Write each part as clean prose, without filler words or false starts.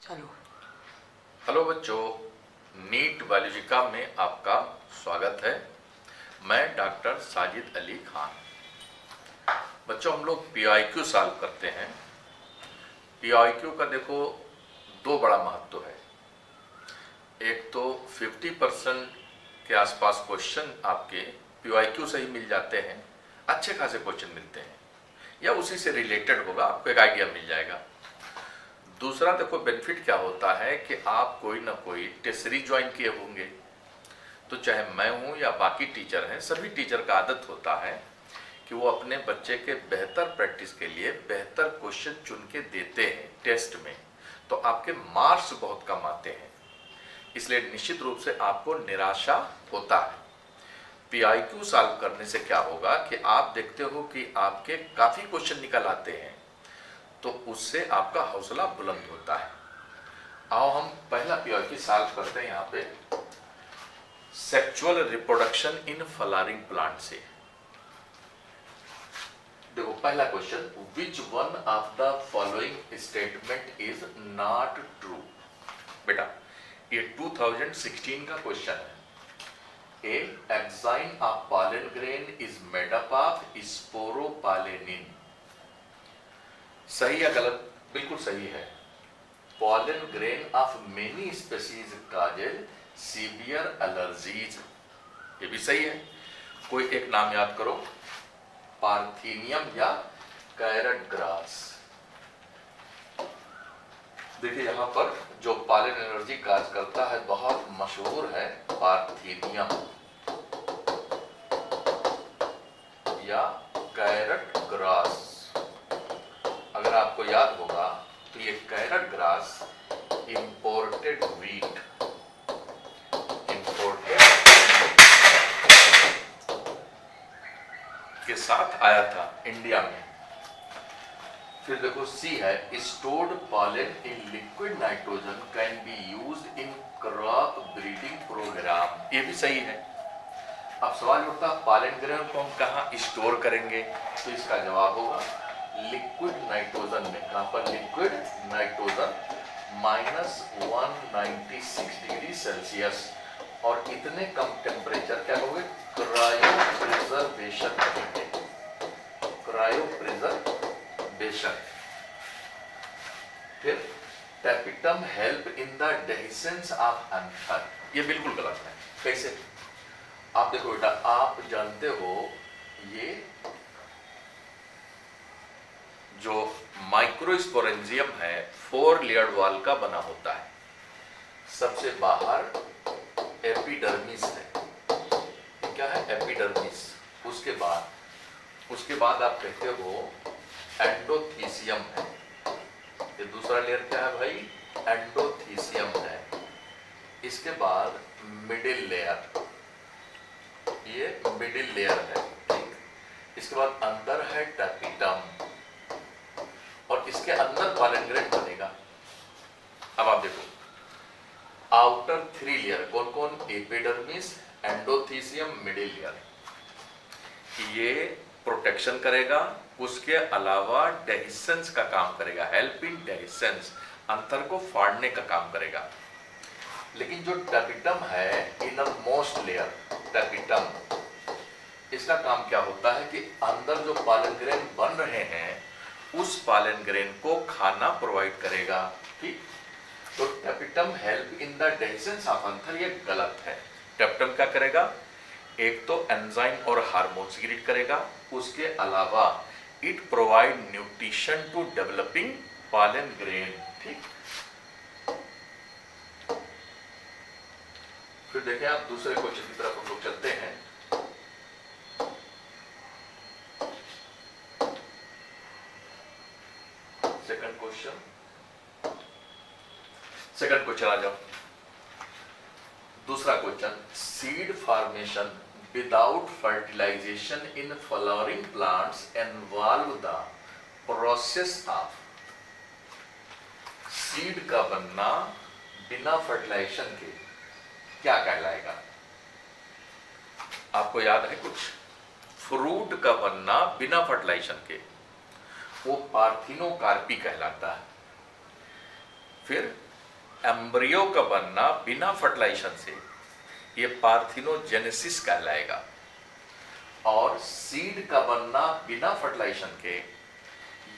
चलो। हेलो बच्चों, नीट बायोलॉजिका में आपका स्वागत है। मैं डॉक्टर साजिद अली खान। बच्चों, हम लोग पीआईक्यू सॉल्व करते हैं। पीआईक्यू का देखो दो बड़ा महत्व है। एक तो 50% के आसपास क्वेश्चन आपके पीआईक्यू से ही मिल जाते हैं, अच्छे खासे क्वेश्चन मिलते हैं या उसी से रिलेटेड होगा, आपको एक आइडिया मिल जाएगा। दूसरा देखो बेनिफिट क्या होता है कि आप कोई ना कोई टेस्ट सीरीज ज्वाइन किए होंगे, तो चाहे मैं हूं या बाकी टीचर हैं, सभी टीचर का आदत होता है कि वो अपने बच्चे के बेहतर प्रैक्टिस के लिए बेहतर क्वेश्चन चुन के देते हैं टेस्ट में, तो आपके मार्क्स बहुत कम आते हैं। इसलिए निश्चित रूप से आपको निराशा होता है। पीआईक्यू सॉल्व करने से क्या होगा कि आप देखते हो कि आपके काफी क्वेश्चन निकल आते हैं, तो उससे आपका हौसला बुलंद होता है। आओ हम पहला पीआईक्यू सॉल्व करते हैं। यहाँ पे sexual reproduction in flowering plant से देखो पहला question, which one of the following statement is not true. बेटा ये 2016 का क्वेश्चन है। A enzyme of pollen grain is made up of sporopollenin. सही या गलत? बिल्कुल सही है। Pollen grain of many species causes severe allergies, ये भी सही है। कोई एक नाम याद करो, पार्थेनियम या कैरेट ग्रास। देखिए यहां पर जो पॉलन एलर्जी काज करता है बहुत मशहूर है पार्थेनियम या कैरेट ग्रास। अगर आपको याद होगा तो ये कैरेट ग्रास इंपोर्टेड व्हीट के साथ आया था इंडिया में। फिर देखो सी है, stored pollen in liquid nitrogen can be used in crop breeding program, ये भी सही है। अब सवाल उठता है पॉलन ग्रेन को हम कहाँ स्टोर करेंगे, तो इसका जवाब होगा लिक्विड नाइट्रोजन में। कहां पर? लिक्विड नाइट्रोजन -196 डिग्री सेल्सियस और इतने कम टेम्परेचर क्या कहोगे? क्रायो प्रिजर्वेशन कहेंगे। Cryopreservation. फिर tapetum help in the dehiscence of anther, ये बिल्कुल गलत है। कैसे? आप देखो बेटा, आप जानते हो ये जो माइक्रोस्पोरेंजियम है 4 लेयर्ड वॉल का बना होता है। सबसे बाहर एपिडर्मिस है, क्या है? एपिडर्मिस। उसके बाद आप कहते हो एंडोथीसियम है। ये दूसरा लेयर क्या है भाई? एंडोथीसियम है। इसके बाद मिडिल लेयर, ये मिडिल लेयर है, ठीक। इसके बाद अंदर है टैपिटम और इसके अंदर पॉलन ग्रेन बनेगा। अब आप देखो आउटर 3 लेयर कौन कौन? Epidermis, endothecium, middle layer. ये प्रोटेक्शन करेगा, उसके अलावा डेहिसेंस का काम करेगा, हेल्प इन डेहिसेंस, अंतर को फाड़ने का काम करेगा। लेकिन जो टैपिटम है, इनर मोस्ट लेयर टैपिटम, इसका काम क्या होता है कि अंदर जो पॉलन ग्रेन बन रहे हैं उस पॉलन ग्रेन को खाना प्रोवाइड करेगा, ठीक। तो tapetum help in the dehiscence of anther, ये गलत है। टैपिटम क्या करेगा? एक तो एंजाइम और हार्मोन सीक्रेट करेगा, उसके अलावा it provide nutrition to developing pollen grain, ठीक। फिर देखें आप दूसरे क्वेश्चन की तरफ हम लोग चलते हैं। सेकंड क्वेश्चन आ जाओ। दूसरा question, seed formation without fertilization in flowering plants involve the process of. Seed का बनना बिना फर्टिलाइजेशन के क्या कहलाएगा? आपको याद है कुछ? फ्रूट का बनना बिना फर्टिलाइजेशन के वो पार्थिनोकार्पी कहलाता है। फिर एम्ब्रियो का बनना बिना फर्टिलाइजेशन से ये पार्थिनोजेनेसिस कहलाएगा, और सीड का बनना बिना फर्टिलाइजेशन के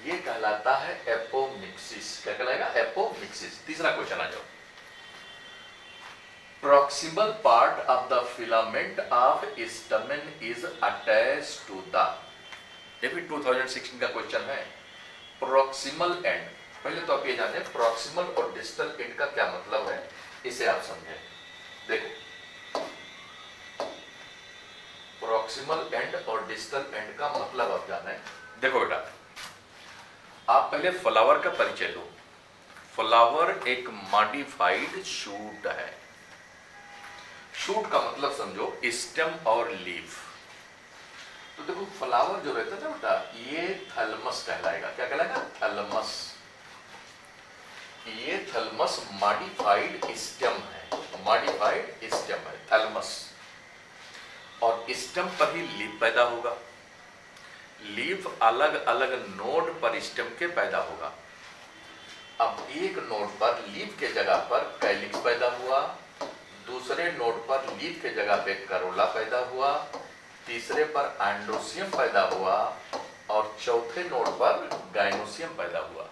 ये कहलाता है एपोमिक्सिस। क्या कहलाएगा? एपोमिक्सिस। तीसरा क्वेश्चन आ जाओ। Proximal part of the filament of stamen is attached to the, ये भी 2016 का क्वेश्चन है। प्रॉक्सिमल एंड, पहले तो आप ये जाने प्रॉक्सिमल और डिस्टल एंड का क्या मतलब है, इसे आप समझें। देखो, प्रॉक्सिमल एंड और डिस्टल एंड का मतलब आप जाने। देखो बेटा, आप पहले फ्लावर का परिचय लो। फ्लावर एक मॉडिफाइड शूट है। शूट का मतलब समझो स्टेम और लीफ। तो देखो, फ्लावर जो रहता है ना बेटा, ये थैलमस कहलाएगा। क्या कहलाएगा? थैलमस। ये थैलमस मॉडिफाइड स्टेम है, मॉडिफाइड स्टेम है थैलमस। और स्टेम पर ही लीफ पैदा होगा। लीफ अलग अलग नोड पर स्टेम के पैदा होगा। अब एक नोड पर लीफ के जगह पर कैलिक्स पैदा हुआ, दूसरे नोड पर लीफ के जगह पे करोला पैदा हुआ, तीसरे पर एंड्रोसियम पैदा हुआ, और चौथे नोड पर गाइनोसियम पैदा हुआ।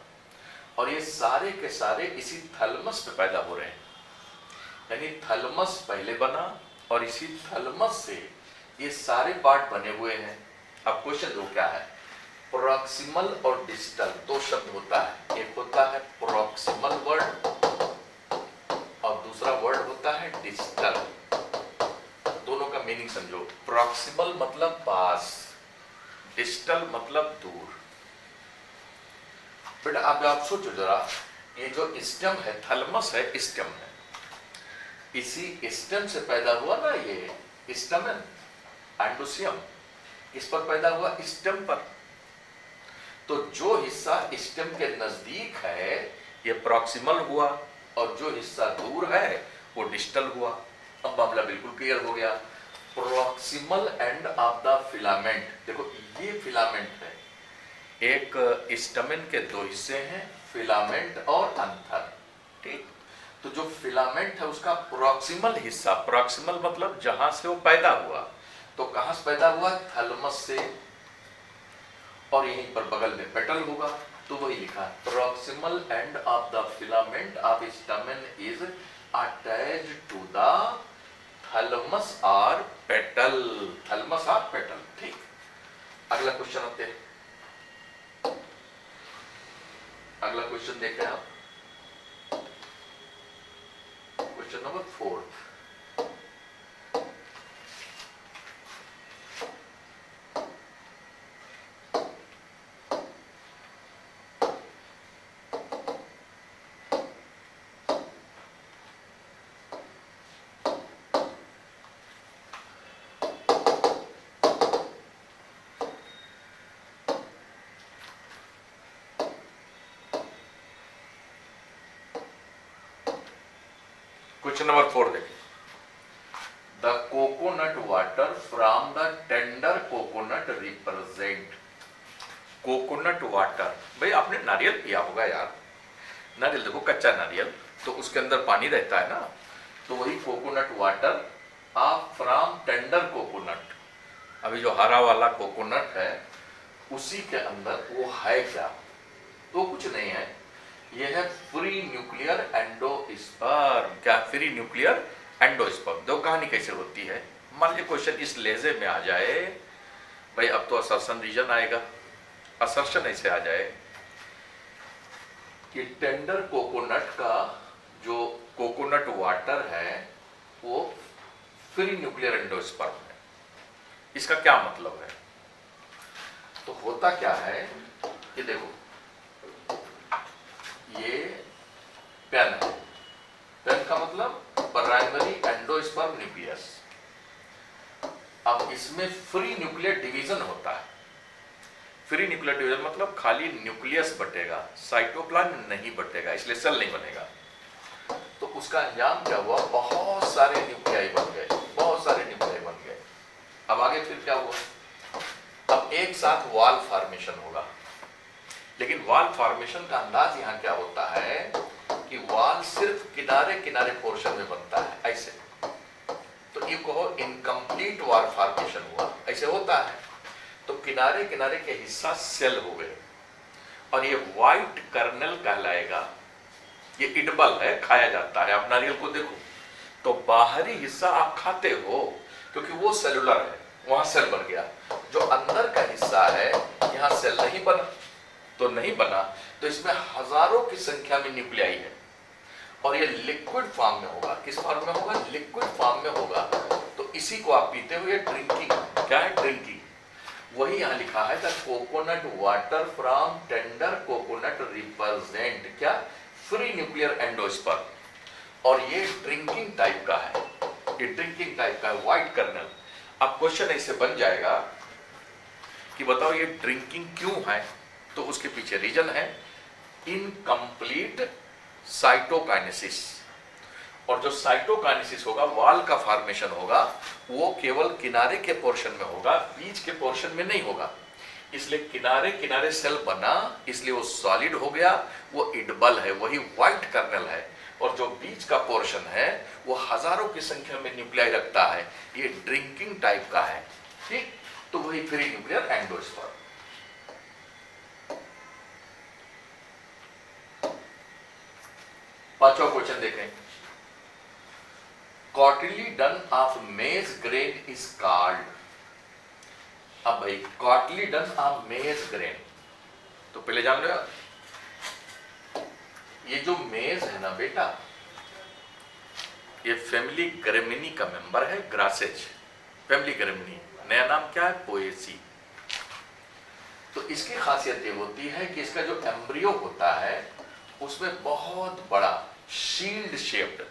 और ये सारे के सारे इसी थैलमस पे पैदा हो रहे हैं। यानी थैलमस पहले बना और इसी थैलमस से ये सारे पार्ट बने हुए हैं। अब क्वेश्चन दो क्या है? प्रॉक्सिमल और डिस्टल दो शब्द होता है। एक होता है प्रॉक्सिमल वर्ड और दूसरा वर्ड होता है डिस्टल। दोनों का मीनिंग समझो। प्रॉक्सिमल मतलब पास, डिस्टल मतलब दूर। बेटा आप सोचो जरा, ये जो स्टेम है, थैलमस है, स्टेम है, इसी स्टेम से पैदा हुआ ना ये स्टेमन, एंडोसियम, इस पर पैदा हुआ स्टेम पर। तो जो हिस्सा स्टेम के नजदीक है ये प्रॉक्सिमल हुआ, और जो हिस्सा दूर है वो डिस्टल हुआ। अब मामला बिल्कुल क्लियर हो गया। Proximal end of the filament, देखो ये फिलामेंट है। एक स्टेमेन के दो हिस्से हैं, फिलामेंट और अंथर। ठीक, तो जो फिलामेंट है उसका प्रॉक्सिमल हिस्सा, प्रॉक्सिमल मतलब जहां से वो पैदा हुआ, तो कहां से पैदा हुआ? थैलमस से। और यहीं पर बगल में पेटल होगा, तो वही लिखा है proximal end of the filament of stamen is attached to the thalamus और पेटल। थैलमस और पेटल। ठीक, अगला क्वेश्चन आते हैं। अगला क्वेश्चन देखते हैं आप, क्वेश्चन नंबर 4। क्वेश्चन नंबर 4 देखिए। The coconut water from the tender coconut represent. Coconut water, भाई आपने नारियल पिया होगा यार। नारियल देखो, कच्चा नारियल, तो उसके अंदर पानी रहता है ना, तो वही कोकोनट वाटर आप फ्रॉम टेंडर कोकोनट। अभी जो हरा वाला कोकोनट है उसी के अंदर वो है क्या? तो कुछ नहीं है, यह है फ्री न्यूक्लियर एंडोस्पर्म। क्या? Free nuclear endosperm. दो कहानी कैसे होती है। मान लीजिए क्वेश्चन इस लहजे में आ जाए, भाई अब तो असर्शन रीजन आएगा। असर्शन ऐसे आ जाए कि टेंडर कोकोनट का जो कोकोनट वाटर है वो फ्री न्यूक्लियर एंडोस्पर्म है। इसका क्या मतलब है? तो होता क्या है, ये देखो, ये पेन है। पेन का मतलब प्राइमरी एंडोस्पर्म न्यूक्लियस। अब इसमें फ्री न्यूक्लियर डिवीजन होता है। फ्री न्यूक्लियर डिवीजन मतलब खाली न्यूक्लियस बटेगा, साइटोप्लाज्म नहीं बटेगा, इसलिए सेल नहीं बनेगा। तो उसका अंजाम क्या हुआ? बहुत सारे न्यूक्लियाई बन गए, बहुत सारे न्यूक्लियाई बन गए। अब आगे फिर क्या हुआ? अब एक साथ वॉल फॉर्मेशन होगा। लेकिन वॉल फॉर्मेशन का अंदाज यहां क्या होता है कि कि वाल सिर्फ किनारे किनारे पोर्शन में बनता है ऐसे, तो ये कहो इनकम्प्लीट वाल फॉर्मेशन हुआ, ऐसे होता है। तो किनारे किनारे के हिस्सा सेल हो गए और ये व्हाइट कर्नल कहलाएगा। ये इडबल है, खाया जाता है। आप नारियल को देखो तो बाहरी हिस्सा आप खाते हो क्योंकि वो सेलुलर है, वहां सेल बन गया। जो अंदर का हिस्सा है यहां सेल नहीं बना, तो नहीं बना, तो इसमें हजारों की संख्या में न्यूक्लियाई है और ये लिक्विड फॉर्म में होगा। किस फॉर्म में होगा? लिक्विड फॉर्म में होगा। तो इसी को आप पीते हुए ड्रिंकिंग, क्या है ड्रिंकिंग, वही यहां लिखा है the coconut water from tender coconut represent क्या? Free nuclear endosperm. और ये ड्रिंकिंग टाइप का है, ये ड्रिंकिंग टाइप का है, व्हाइट कर्नल। अब क्वेश्चन ऐसे बन जाएगा कि बताओ ये ड्रिंकिंग क्यों है? तो उसके पीछे रीजन है इनकम्प्लीट साइटोकाइनेसिस। और जो साइटोकाइनेसिस होगा, वाल का फॉर्मेशन होगा, वो केवल किनारे के पोर्शन में होगा, बीच के पोर्शन में नहीं होगा। इसलिए किनारे किनारे सेल बना, इसलिए वो सॉलिड हो गया, वो इडबल है, वही व्हाइट कर्नल है। और जो बीच का पोर्शन है वो हजारों की संख्या में न्यूक्लियाई रखता है, ये ड्रिंकिंग टाइप का है, ठीक। तो वही फ्री न्यूक्लियर एंडोस्पर्म। पांचवा क्वेश्चन देखें, cotyledon of maize grain is called. अब भाई कॉटिलीडन ऑफ मेज ग्रेन, तो पहले जान लो यार, ये जो मेज है ना बेटा, ये फैमिली ग्रेमिनी का मेंबर है, ग्रासेज फैमिली ग्रेमिनी। नया नाम क्या है? पोएसी। तो इसकी खासियत ये होती है कि इसका जो एम्ब्रियो होता है उसमें बहुत बड़ा शील्ड शेप्ड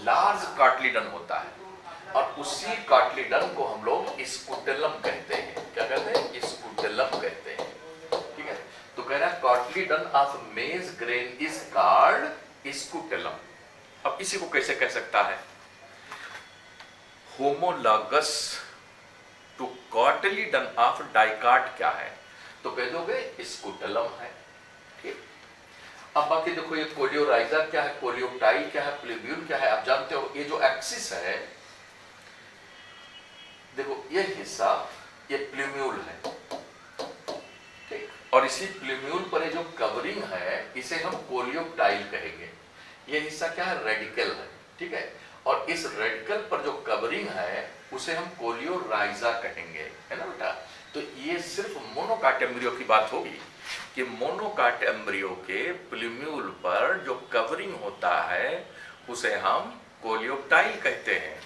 लार्ज कार्टिलीडन होता है और उसी कार्टिलीडन को हम लोग स्कुटेलम कहते हैं। क्या कहते हैं? स्कुटेलम कहते हैं, ठीक है। तो कह रहा है cotyledon of maize grain is called scutellum. अब इसी को कैसे कह सकता है? Homologous to cotyledon of dicot क्या है? तो कह दोगे स्कुटेलम है, ठीक। अब बाकी देखो, ये कोलियोराइजा क्या है, कोलियोटाइल क्या है, प्लेब्यूल क्या है, आप जानते हो। ये जो एक्सिस है, देखो ये हिस्सा, ये प्लूम्यूल है, ठीक। और इसी प्लूम्यूल पर ये जो कवरिंग है इसे हम कोलियोटाइल कहेंगे। ये हिस्सा क्या है? रेडिकल है, ठीक है। और इस रेडिकल पर जो कवरिंग है उसे हम कोलियोराइजा कहेंगे, है ना बेटा। तो ये सिर्फ मोनोकाट एम्ब्रियो की बात होगी कि मोनोकाट एम्ब्रियो के प्लूम्यूल पर जो कवरिंग होता है उसे हम कोलियोटाइल कहते हैं,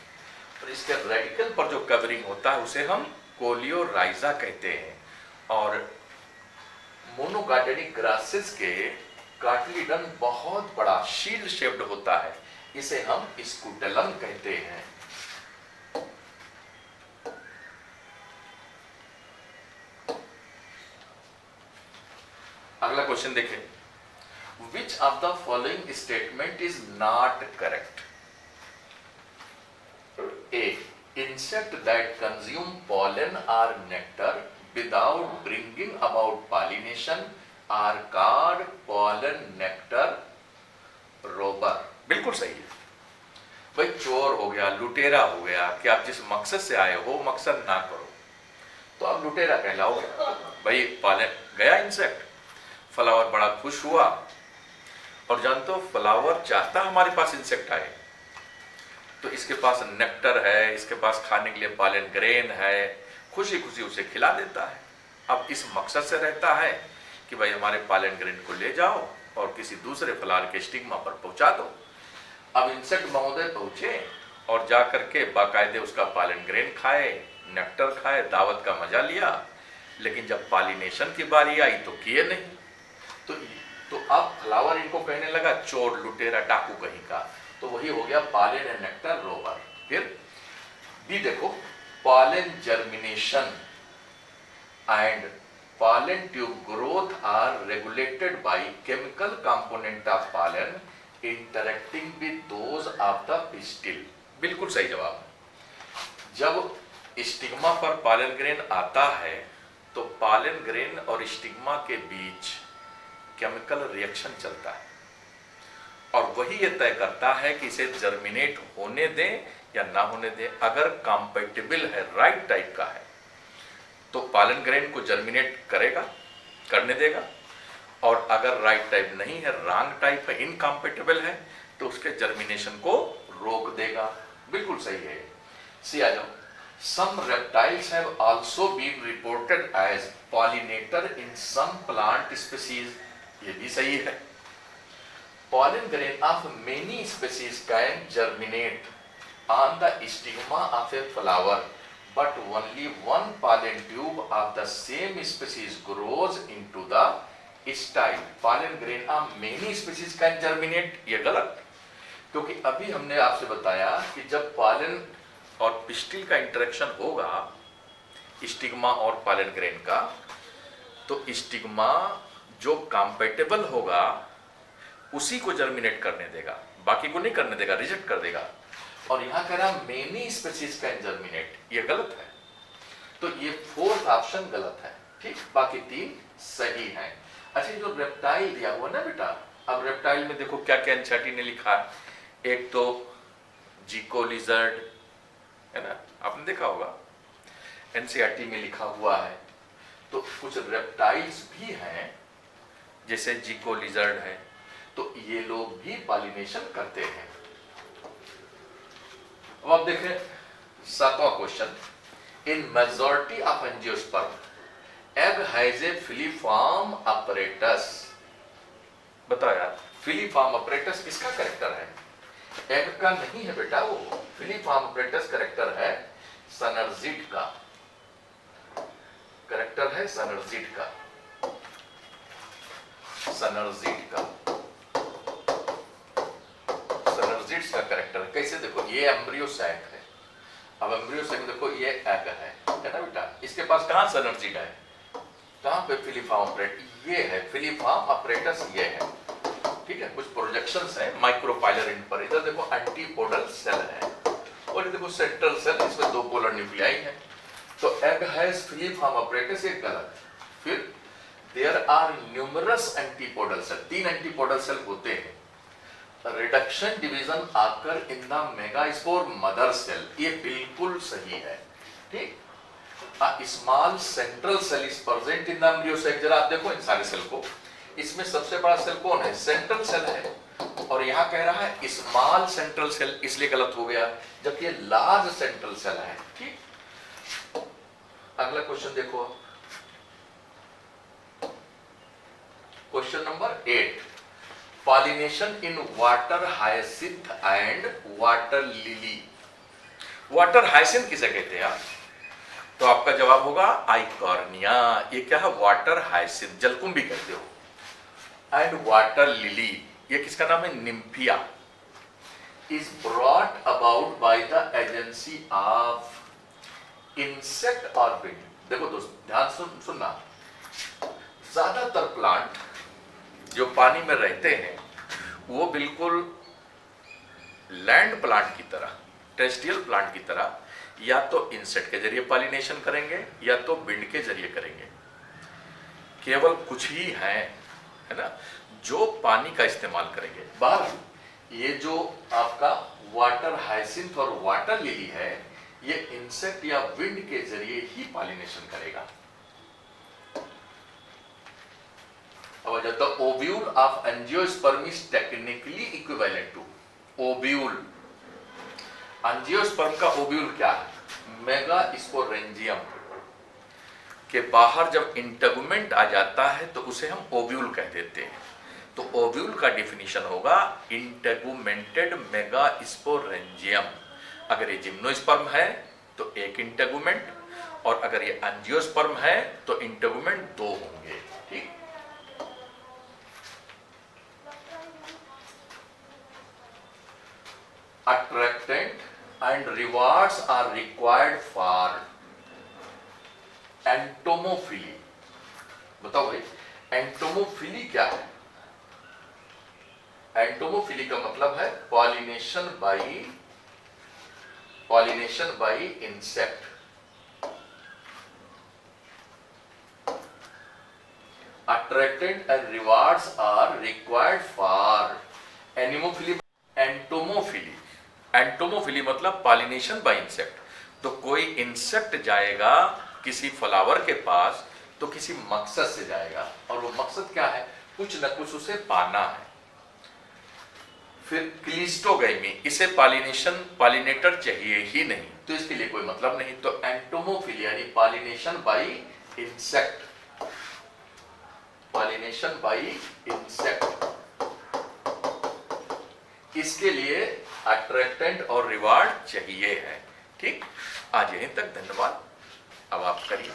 और इसके रेडिकल पर जो कवरिंग होता है उसे हम कोलियोराइजा कहते हैं। और मोनोकाटेनिक ग्रासेस के कार्टिलीडन बहुत बड़ा शील्ड शेप्ड होता है, इसे हम स्कुटेलम कहते हैं। अगला क्वेश्चन देखें, which of the following statement is not correct? A, insect that consume pollen or nectar without bringing about pollination are called pollen nectar robber। बिल्कुल सही है भाई। चोर हो गया, लुटेरा हो गया कि आप जिस मकसद से आए हो मकसद ना करो तो आप लुटेरा कहलाओगे भाई। पालन गया इंसेक्ट, फ्लावर बड़ा खुश हुआ, और जानते हो फ्लावर चाहता हमारे पास इंसेक्ट आए, तो इसके पास नेक्टर है, इसके पास खाने के लिए पॉलन ग्रेन है, खुशी खुशी उसे खिला देता है। अब इस मकसद से रहता है कि भाई हमारे पॉलन ग्रेन को ले जाओ और किसी दूसरे फ्लावर के स्टिग्मा पर पहुंचा दो। अब इंसेक्ट महोदय पहुंचे और जा करके बाकायदे उसका पॉलन ग्रेन खाए, नेक्टर खाए, दावत का मजा लिया, लेकिन जब पॉलिनेशन की बारी आई तो किए नहीं। तो अब फ्लावर इनको कहने लगा चोर, लुटेरा, डाकू कहीं का, तो वही हो गया पॉलन एंड नेक्टर रोबर। फिर बी देखो, pollen germination and pollen tube growth are regulated by chemical component of pollen interacting with those of the pistil. बिल्कुल सही जवाब। जब स्टिग्मा पर पॉलन ग्रेन आता है तो पॉलन ग्रेन और स्टिग्मा के बीच केमिकल रिएक्शन चलता है, और वही ये तय करता है कि इसे जर्मिनेट होने दें या ना होने दें। अगर कंपैटिबल है, राइट टाइप का है, तो पॉलन ग्रेन को जर्मिनेट करेगा, करने देगा, और अगर राइट टाइप नहीं है, रॉन्ग टाइप है, इनकम्पैटिबल है, तो उसके जर्मिनेशन को रोक देगा। बिल्कुल सही है। सी आ जाओ। Some reptiles have also been reported as pollinator in some plant species. ये भी सही है। Pollen grain of many species can germinate on the stigma of a flower, but only one pollen tube of the same species grows into the style. Pollen grain of many species can germinate. ये गलत, क्योंकि अभी हमने आपसे बताया कि जब pollen और पिस्टिल का इंटरेक्शन होगा, स्टिग्मा और पॉलन ग्रेन का, तो स्टिग्मा जो कंपैटिबल होगा उसी को जर्मिनेट करने देगा, बाकी को नहीं करने देगा, रिजेक्ट कर देगा। और यहां कह रहा मेनी स्पीशीज कैन जर्मिनेट, ये गलत है। तो ये फोर्थ ऑप्शन गलत है। ठीक, बाकी तीन सही हैं। अच्छा, जो रेप्टाइल दिया हुआ ना बेटा, अब रेप्टाइल में देखो क्या क्या एनसीईआरटी ने लिखा है। एक तो जिको लिजर्ड है ना, आपने देखा होगा, एनसीईआरटी में लिखा हुआ है। तो कुछ रेप्टाइल्स भी हैं, जैसे जिको लिजर्ड है, तो ये लोग भी पॉलिनेशन करते हैं। अब आप देखें 7वां question. In majority of angiosperm egg has a filiform apparatus. बताओ यार, फिलीफॉर्म अपरेटस किसका कैरेक्टर है? एग का नहीं है बेटा, वो फिलीफॉर्म अपरेटस कैरेक्टर है सनर्जिड का, कैरेक्टर है सनर्जिड का, सनर्जिड का, सनर्जिड्स का कैरेक्टर। कैसे? देखो, ये एम्ब्रियो सैक है। अब एम्ब्रियो सैक देखो, ये एग है ना बेटा, इसके पास कहां सनर्जिड है, कहां पे फिलीफॉर्म अपरेटस, ये है फिलीफॉर्म अपरेटस, ये है। ठीक है, कुछ प्रोजेक्शंस हैं माइक्रोपाइलर एंड पर। इधर देखो एंटीपोडल सेल है, और ये देखो सेंट्रल सेल, इसमें दो पोलर न्यूक्लियाई है। तो एग हैज फिलीफॉर्म अपरेटस, ये गलत। फिर there are numerous antipodal cell, 3 antipodal cell होते हैं। Reduction division occur in the megaspore mother cell, ये बिल्कुल सही है। ठीक, small central cell is present in the embryo sac. जरा आप देखो इन सारे सेल को, इसमें सबसे बड़ा सेल कौन है? सेंट्रल सेल है, और यहां कह रहा है स्मॉल सेंट्रल सेल, इसलिए गलत हो गया, जबकि ये लार्ज सेंट्रल सेल है। ठीक, अगला क्वेश्चन देखो, question number 8। Pollination in water hyacinth and water lily. Water hyacinth किसे कहते हैं? तो आपका जवाब होगा आइकॉर्निया। ये क्या है? वाटर हायसिंथ, जलकुंभी कहते हो। एंड वाटर लिली, ये किसका नाम है? Nymphaea. Is brought about by the agency of insect और विंड। देखो दोस्त, ध्यान सुनना, ज्यादातर प्लांट जो पानी में रहते हैं वो बिल्कुल लैंड प्लांट की तरह, टेरेस्ट्रियल प्लांट की तरह, या तो इंसेक्ट के जरिए पॉलिनेशन करेंगे या तो विंड के जरिए करेंगे। केवल कुछ ही हैं, है ना, जो पानी का इस्तेमाल करेंगे। बाहर ये जो आपका वाटर हायसिंथ और वाटर लिली है, ये इंसेक्ट या विंड के जरिए ही पॉलिनेशन करेगा। अब the ovule of angiosperm is technically equivalent to ovule. Angiosperm का ओव्यूल क्या है? मेगास्पोरेंजियम के बाहर जब इंटेगुमेंट आ जाता है तो उसे हम ओव्यूल कह देते हैं। तो ओव्यूल का डिफिनीशन होगा इंटेगुमेंटेड मेगास्पोरेंजियम। अगर ये जिम्नोस्पर्म है तो एक इंटेगुमेंट, और अगर ये एंजियोस्पर्म है तो इंटेगुमेंट 2 होंगे। ठीक, attractant and rewards are required for entomophily। बताओ भाई, एंटोमोफिली क्या है? एंटोमोफिली का मतलब है pollination by insect. Attractant and rewards are required for anemophily, entomophily. Entomophily मतलब पॉलिनेशन बाय इंसेक्ट। तो कोई इंसेक्ट जाएगा किसी फ्लावर के पास तो किसी मकसद से जाएगा, और वो मकसद क्या है, कुछ न कुछ उसे पाना है। फिर क्लिस्टोगैमी, इसे पॉलिनेटर चाहिए ही नहीं, तो इसके लिए कोई मतलब नहीं। तो एंटोमोफिली यानी pollination by insect, pollination by insect, इसके लिए अट्रैक्टेंट और रिवार्ड चाहिए है। ठीक, आज यहीं तक, धन्यवाद। अब आप करिए।